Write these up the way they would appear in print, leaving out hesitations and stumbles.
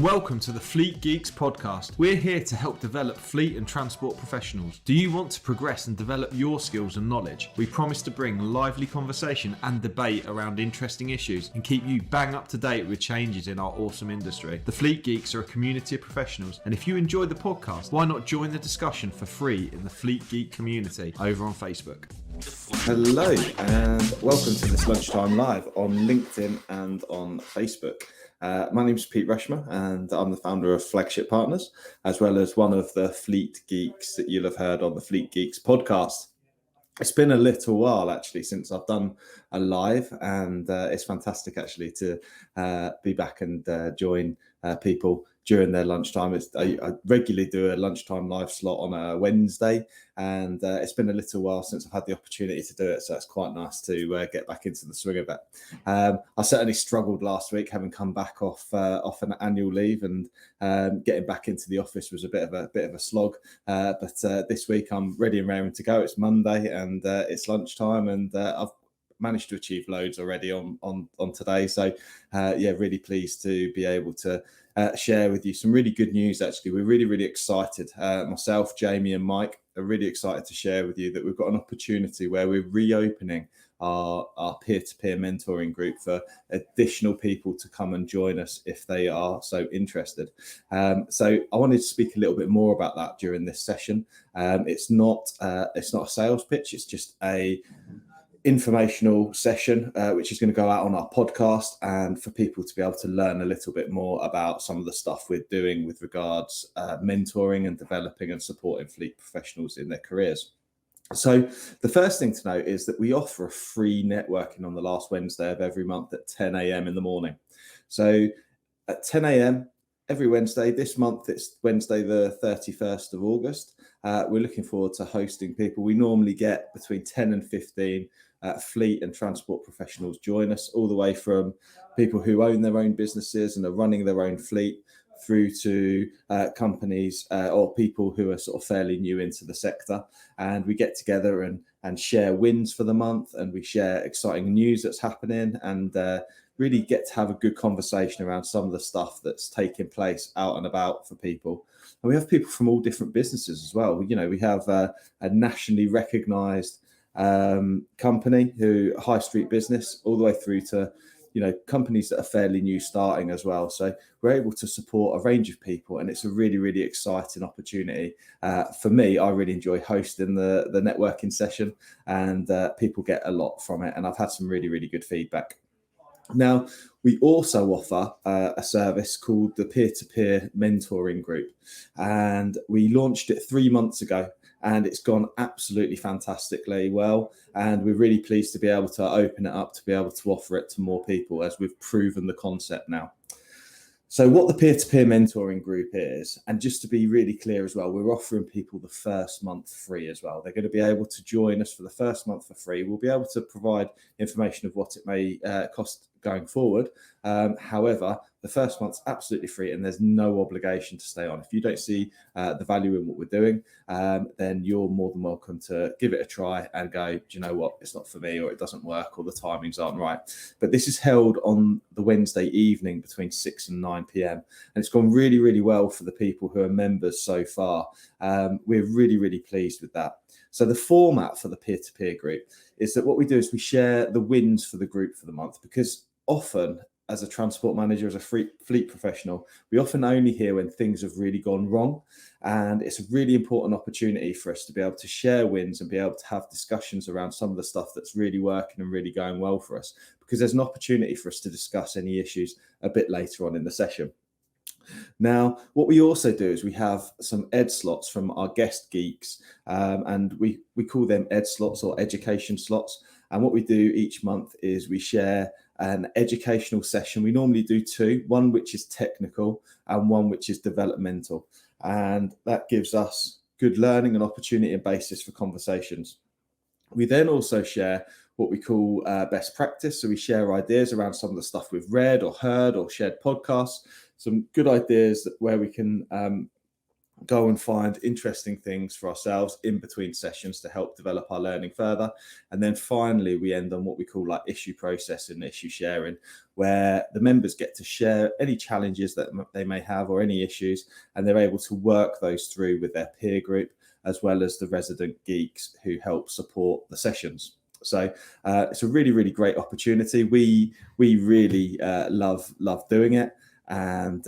Welcome to the Fleet Geeks podcast. We're here to help develop fleet and transport professionals. Do you want to progress and develop your skills and knowledge? We promise to bring lively conversation and debate around interesting issues and keep you bang up to date with changes in our awesome industry. The Fleet Geeks are a community of professionals, and if you enjoy the podcast, why not join the discussion for free in the Fleet Geek community over on Facebook. Hello and welcome to this Lunchtime Live on LinkedIn and on Facebook. My name is Pete Rushmer and I'm the founder of Flagship Partners, as well as one of the Fleet Geeks that you'll have heard on the Fleet Geeks podcast. It's been a little while actually since I've done a live, and it's fantastic actually to be back and join people during their lunchtime. I regularly do a lunchtime live slot on a Wednesday, and it's been a little while since I've had the opportunity to do it, so it's quite nice to get back into the swing of it. I certainly struggled last week, having come back off an annual leave, and getting back into the office was a bit of a slog. But this week I'm ready and raring to go. It's Monday and it's lunchtime, and I've managed to achieve loads already on today. So really pleased to be able to share with you some really good news. Actually, we're really excited. Myself, Jamie and Mike are really excited to share with you that we've got an opportunity where we're reopening our peer-to-peer mentoring group for additional people to come and join us if they are so interested. So I wanted to speak a little bit more about that during this session. It's not a sales pitch, it's just a informational session which is going to go out on our podcast, and for people to be able to learn a little bit more about some of the stuff we're doing with regards mentoring and developing and supporting fleet professionals in their careers. So the first thing to note is that we offer a free networking on the last Wednesday of every month at 10 a.m. in the morning. So at 10 a.m. every Wednesday, this month it's Wednesday the 31st of August. We're looking forward to hosting people. We normally get between 10 and 15 fleet and transport professionals join us, all the way from people who own their own businesses and are running their own fleet, through to companies or people who are sort of fairly new into the sector. And we get together and share wins for the month, and we share exciting news that's happening, and really get to have a good conversation around some of the stuff that's taking place out and about for people. And we have people from all different businesses as well. You know, we have a nationally recognized company who high street business, all the way through to, you know, companies that are fairly new starting as well. So we're able to support a range of people, and it's a really exciting opportunity. For me, I really enjoy hosting the networking session, and people get a lot from it, and I've had some really good feedback. Now, we also offer a service called the Peer-to-Peer Mentoring Group, and we launched it 3 months ago, and it's gone absolutely fantastically well. And we're really pleased to be able to open it up, to be able to offer it to more people, as we've proven the concept now. So what the Peer-to-Peer Mentoring Group is, and just to be really clear as well, we're offering people the first month free as well. They're going to be able to join us for the first month for free. We'll be able to provide information of what it may cost going forward. However, the first month's absolutely free, and there's no obligation to stay on. If you don't see the value in what we're doing, then you're more than welcome to give it a try and go, do you know what, it's not for me, or it doesn't work, or the timings aren't right. But this is held on the Wednesday evening between 6 and 9 p.m. and it's gone really well for the people who are members so far. We're really pleased with that. So the format for the peer-to-peer group is that what we do is we share the wins for the group for the month, because often, as a transport manager, as a fleet professional, we often only hear when things have really gone wrong. And it's a really important opportunity for us to be able to share wins and be able to have discussions around some of the stuff that's really working and really going well for us, because there's an opportunity for us to discuss any issues a bit later on in the session. Now, what we also do is we have some ed slots from our guest geeks, and we call them ed slots or education slots. And what we do each month is we share an educational session. We normally do two, one which is technical and one which is developmental. And that gives us good learning and opportunity and basis for conversations. We then also share what we call best practice. So we share ideas around some of the stuff we've read or heard or shared podcasts, some good ideas where we can go and find interesting things for ourselves in between sessions to help develop our learning further. And then finally, we end on what we call like issue processing, issue sharing, where the members get to share any challenges that they may have or any issues, and they're able to work those through with their peer group, as well as the resident geeks who help support the sessions. So it's a really, really great opportunity. We really love doing it. And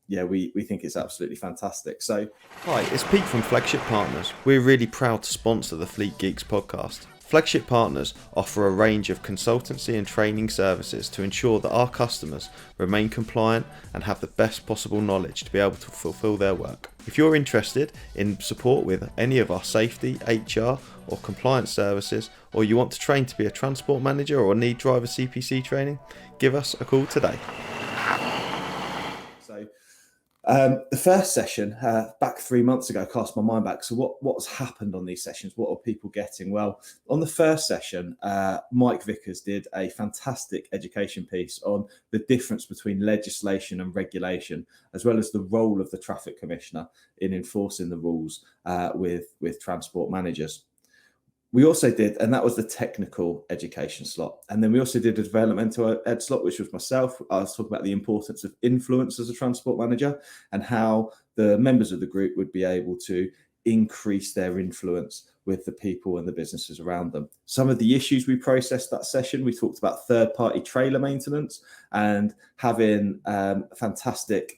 we think it's absolutely fantastic. So, hi, it's Pete from Flagship Partners. We're really proud to sponsor the Fleet Geeks podcast. Flagship Partners offer a range of consultancy and training services to ensure that our customers remain compliant and have the best possible knowledge to be able to fulfill their work. If you're interested in support with any of our safety, HR or compliance services, or you want to train to be a transport manager or need driver CPC training, give us a call today. The first session back 3 months ago cast my mind back. So what's happened on these sessions? What are people getting? Well, on the first session, Mike Vickers did a fantastic education piece on the difference between legislation and regulation, as well as the role of the traffic commissioner in enforcing the rules with transport managers. We also did, and that was the technical education slot. And then we also did a developmental ed slot, which was myself. I was talking about the importance of influence as a transport manager and how the members of the group would be able to increase their influence with the people and the businesses around them. Some of the issues we processed that session, we talked about third-party trailer maintenance and having some fantastic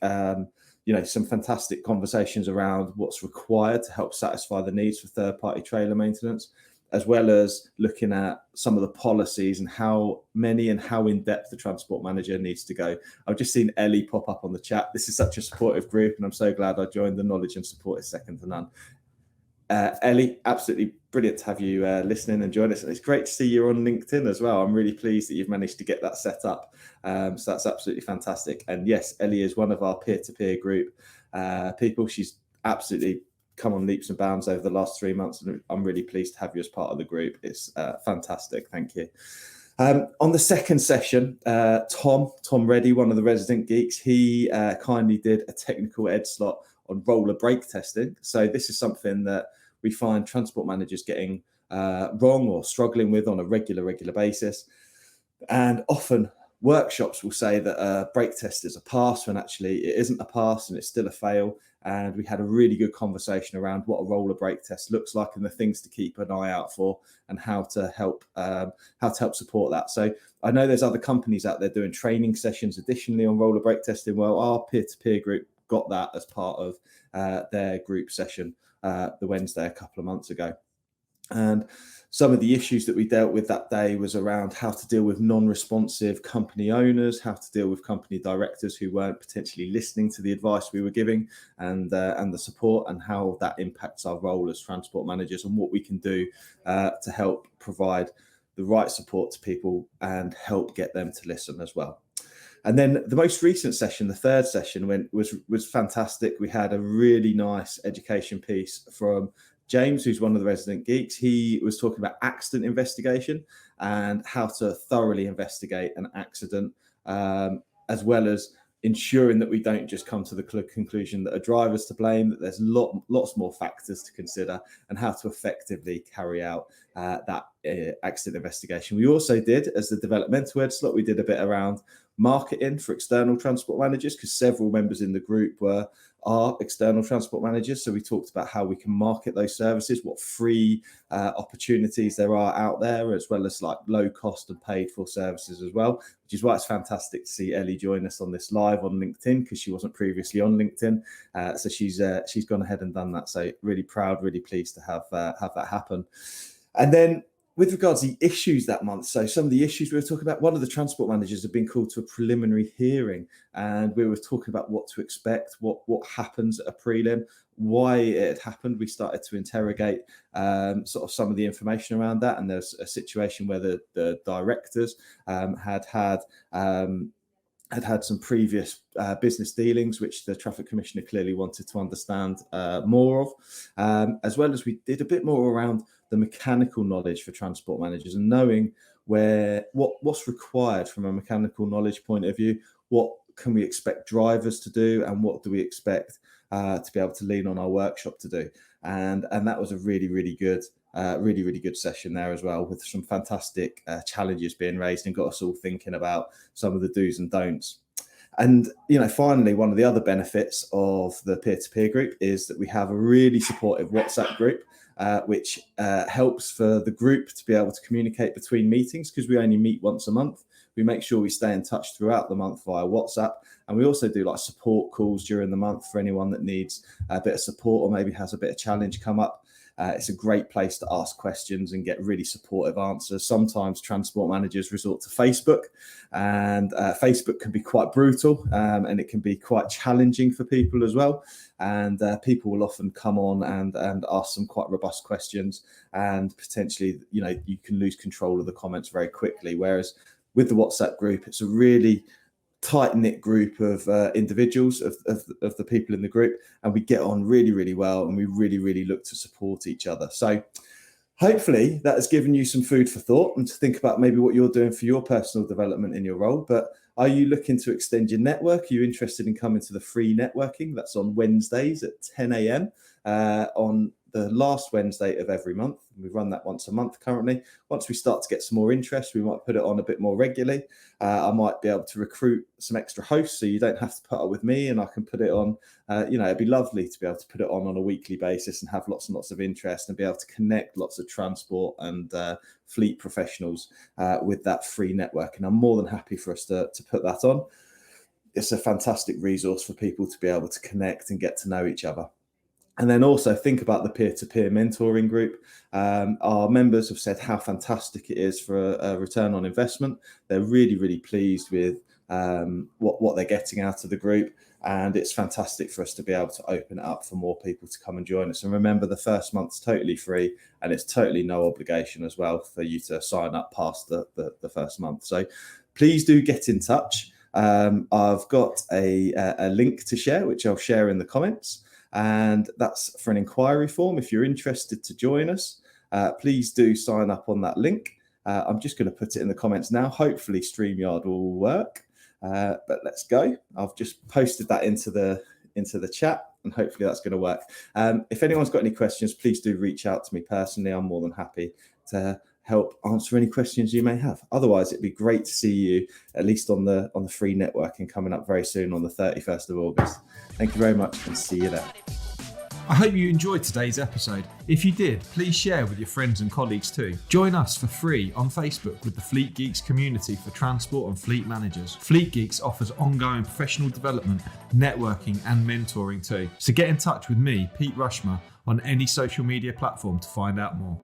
conversations around what's required to help satisfy the needs for third-party trailer maintenance, as well as looking at some of the policies and how many and how in-depth the transport manager needs to go. I've just seen Ellie pop up on the chat. This is such a supportive group, and I'm so glad I joined. The knowledge and support is second to none. Ellie, absolutely brilliant to have you listening and join us. And it's great to see you on LinkedIn as well. I'm really pleased that you've managed to get that set up. So that's absolutely fantastic. And yes, Ellie is one of our peer-to-peer group people. She's absolutely come on leaps and bounds over the last 3 months, and I'm really pleased to have you as part of the group. It's fantastic. Thank you. On the second session, Tom Reddy, one of the resident geeks, he kindly did a technical ed slot on roller brake testing. So this is something that we find transport managers getting wrong or struggling with on a regular basis. And often workshops will say that a brake test is a pass when actually it isn't a pass and it's still a fail. And we had a really good conversation around what a roller brake test looks like and the things to keep an eye out for and how to help support that. So I know there's other companies out there doing training sessions additionally on roller brake testing. Well, our peer-to-peer group got that as part of their group session the Wednesday a couple of months ago. And some of the issues that we dealt with that day was around how to deal with non-responsive company owners, how to deal with company directors who weren't potentially listening to the advice we were giving, and the support, and how that impacts our role as transport managers, and what we can do to help provide the right support to people and help get them to listen as well. And then the most recent session, the third session, was fantastic. We had a really nice education piece from James, who's one of the resident geeks. He was talking about accident investigation and how to thoroughly investigate an accident, as well as ensuring that we don't just come to the conclusion that a driver's to blame, that there's lots more factors to consider, and how to effectively carry out that accident investigation. We also did, as the developmental ed slot, we did a bit around marketing for external transport managers, because several members in the group are external transport managers. So we talked about how we can market those services, what free opportunities there are out there, as well as like low cost and paid for services as well, which is why it's fantastic to see Ellie join us on this live on LinkedIn, because she wasn't previously on LinkedIn. So she's gone ahead and done that. So really proud, really pleased to have that happen. And then with regards to the issues that month, so some of the issues we were talking about, one of the transport managers had been called to a preliminary hearing, and we were talking about what to expect, what happens at a prelim, why it had happened. We started to interrogate sort of some of the information around that, and there's a situation where the directors had some previous business dealings, which the traffic commissioner clearly wanted to understand more of, as well as we did a bit more around the mechanical knowledge for transport managers and knowing what's required from a mechanical knowledge point of view, what can we expect drivers to do, and what do we expect to be able to lean on our workshop to do. And that was a really good session there as well, with some fantastic challenges being raised, and got us all thinking about some of the do's and don'ts. And, finally, one of the other benefits of the peer-to-peer group is that we have a really supportive WhatsApp group, which helps for the group to be able to communicate between meetings, because we only meet once a month. We make sure we stay in touch throughout the month via WhatsApp. And we also do like support calls during the month for anyone that needs a bit of support, or maybe has a bit of challenge come up. It's a great place to ask questions and get really supportive answers. Sometimes transport managers resort to Facebook, and Facebook can be quite brutal, and it can be quite challenging for people as well. And people will often come on and ask some quite robust questions, and potentially, you can lose control of the comments very quickly. Whereas with the WhatsApp group, it's a really tight-knit group of individuals, of the people in the group, and we get on really well, and we really look to support each other. So hopefully that has given you some food for thought, and to think about maybe what you're doing for your personal development in your role. But are you looking to extend your network? Are you interested in coming to the free networking? That's on Wednesdays at 10 a.m. On the last Wednesday of every month. We run that once a month currently. Once we start to get some more interest, we might put it on a bit more regularly. I might be able to recruit some extra hosts, so you don't have to put up with me, and I can put it on. It'd be lovely to be able to put it on a weekly basis and have lots and lots of interest, and be able to connect lots of transport and fleet professionals with that free network. And I'm more than happy for us to put that on. It's a fantastic resource for people to be able to connect and get to know each other. And then also think about the peer-to-peer mentoring group. Our members have said how fantastic it is for a return on investment. They're really pleased with what they're getting out of the group. And it's fantastic for us to be able to open it up for more people to come and join us. And remember, the first month's totally free, and it's totally no obligation as well for you to sign up past the first month. So please do get in touch. I've got a link to share, which I'll share in the comments. And that's for an inquiry form. If you're interested to join us, please do sign up on that link. I'm just going to put it in the comments now. Hopefully StreamYard will work, but let's go. I've just posted that into the chat, and hopefully that's going to work. If anyone's got any questions, please do reach out to me personally. I'm more than happy to help answer any questions you may have. Otherwise, it'd be great to see you at least on the free networking coming up very soon on the 31st of August. Thank you very much, and see you there. I hope you enjoyed today's episode. If you did, please share with your friends and colleagues too. Join us for free on Facebook with the Fleet Geeks community for transport and fleet managers. Fleet Geeks offers ongoing professional development, networking and mentoring too. So get in touch with me, Pete Rushmer, on any social media platform to find out more.